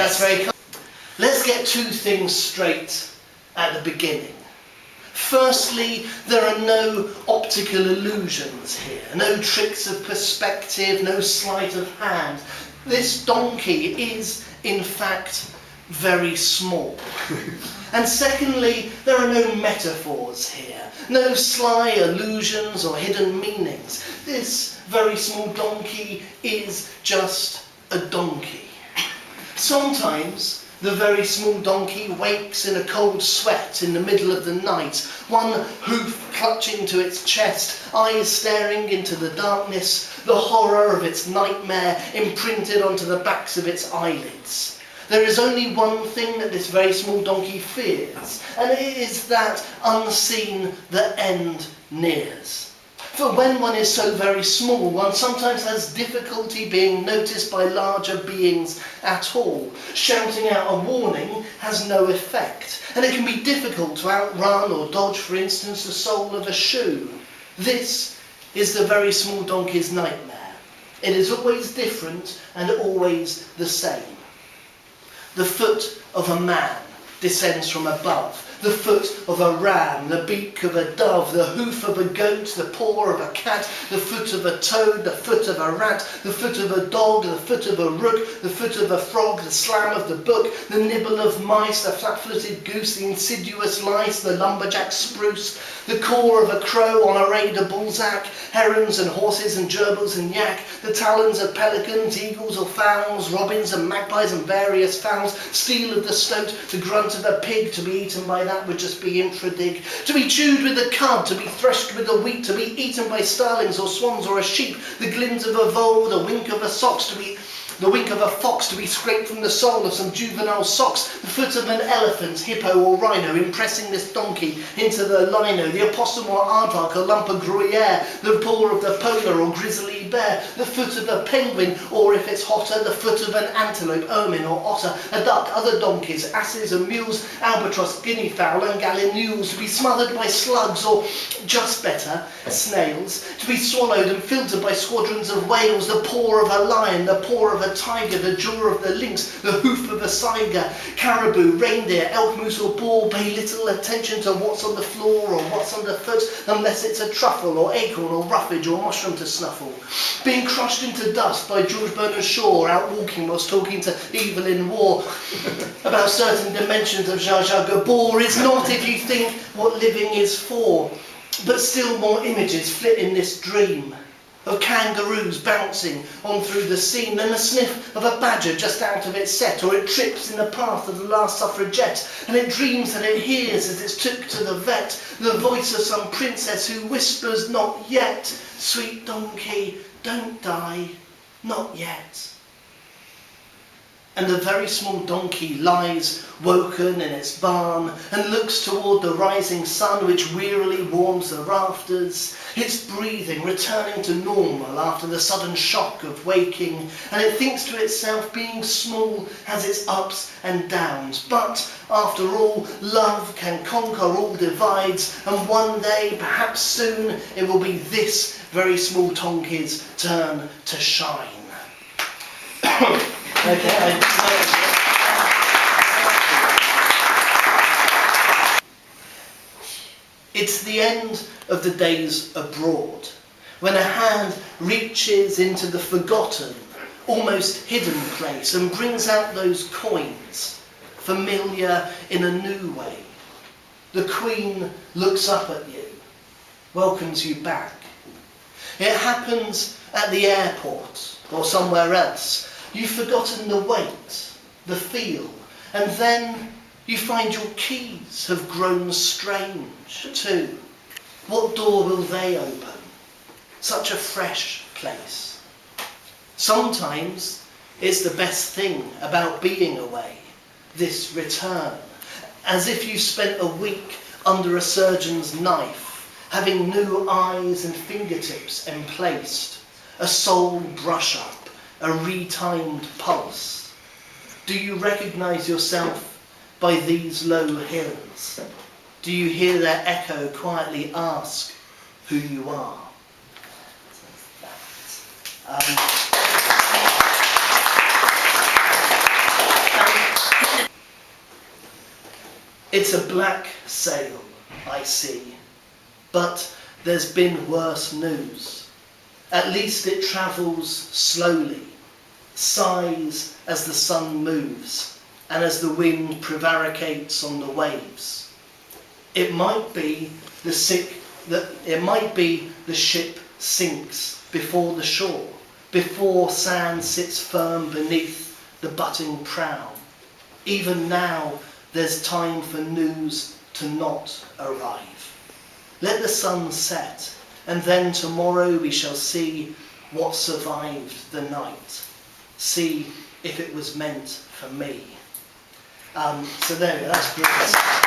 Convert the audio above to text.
That's very kind. Let's get two things straight at the beginning. Firstly, there are no optical illusions here, no tricks of perspective, no sleight of hand. This donkey is, in fact, very small. And secondly, there are no metaphors here, no sly allusions or hidden meanings. This very small donkey is just a donkey. Sometimes the very small donkey wakes in a cold sweat in the middle of the night, one hoof clutching to its chest, eyes staring into the darkness, the horror of its nightmare imprinted onto the backs of its eyelids. There is only one thing that this very small donkey fears, and it is that unseen the end nears. For when one is so very small, one sometimes has difficulty being noticed by larger beings at all. Shouting out a warning has no effect, and it can be difficult to outrun or dodge, for instance, the sole of a shoe. This is the very small donkey's nightmare. It is always different and always the same. The foot of a man descends from above. The foot of a ram, the beak of a dove, the hoof of a goat, the paw of a cat, the foot of a toad, the foot of a rat, the foot of a dog, the foot of a rook, the foot of a frog, the slam of the book, the nibble of mice, the flat-footed goose, the insidious lice, the lumberjack spruce, the caw of a crow on a raider bullsack, herons and horses and gerbils and yak, the talons of pelicans, eagles or fowls, robins and magpies and various fowls, steel of the stoat, the grunt of a pig, to be eaten by that would just be infradig, to be chewed with the cud, to be threshed with the wheat, to be eaten by starlings or swans or a sheep, the glint of a vole, the wink of a fox, to be scraped from the sole of some juvenile socks, the foot of an elephant, hippo or rhino, impressing this donkey into the lino, the opossum or aardvark, a lump of gruyere, the paw of the polar or grizzly bear, the foot of a penguin, or if it's hotter, the foot of an antelope, ermine or otter, a duck, other donkeys, asses and mules, albatross, guinea fowl and gallinules, to be smothered by slugs or, just better, snails, to be swallowed and filtered by squadrons of whales, the paw of a lion, the paw of a tiger, the jaw of the lynx, the hoof of a saiga, caribou, reindeer, elk, moose or boar. Pay little attention to what's on the floor or what's underfoot, unless it's a truffle or acorn or roughage or mushroom to snuffle. Being crushed into dust by George Bernard Shaw out walking whilst talking to Evelyn Waugh about certain dimensions of Zsa Zsa Gabor is not, if you think, what living is for. But still more images flit in this dream of kangaroos bouncing on through the scene, than the sniff of a badger just out of its set, or it trips in the path of the last suffragette, and it dreams that it hears as it's took to the vet the voice of some princess who whispers, "Not yet, sweet donkey, don't die, not yet." And the very small donkey lies woken in its barn and looks toward the rising sun which wearily warms the rafters, its breathing returning to normal after the sudden shock of waking, and it thinks to itself, being small has its ups and downs, but after all, love can conquer all divides, and one day, perhaps soon, it will be this very small donkey's turn to shine. Okay, it's the end of the days abroad, when a hand reaches into the forgotten, almost hidden place and brings out those coins, familiar in a new way. The Queen looks up at you, welcomes you back. It happens at the airport or somewhere else. You've forgotten the weight, the feel, and then you find your keys have grown strange too. What door will they open? Such a fresh place. Sometimes it's the best thing about being away, this return, as if you spent a week under a surgeon's knife, having new eyes and fingertips emplaced, a soul brush-up, a retimed pulse. Do you recognize yourself by these low hills? Do you hear their echo quietly ask who you are? It's a black sail, I see, but there's been worse news. At least it travels slowly, sighs as the sun moves, and as the wind prevaricates on the waves. It might be the ship sinks before the shore, before sand sits firm beneath the butting prow. Even now there's time for news to not arrive. Let the sun set, and then tomorrow we shall see what survived the night. See if it was meant for me. So there we go, that's great.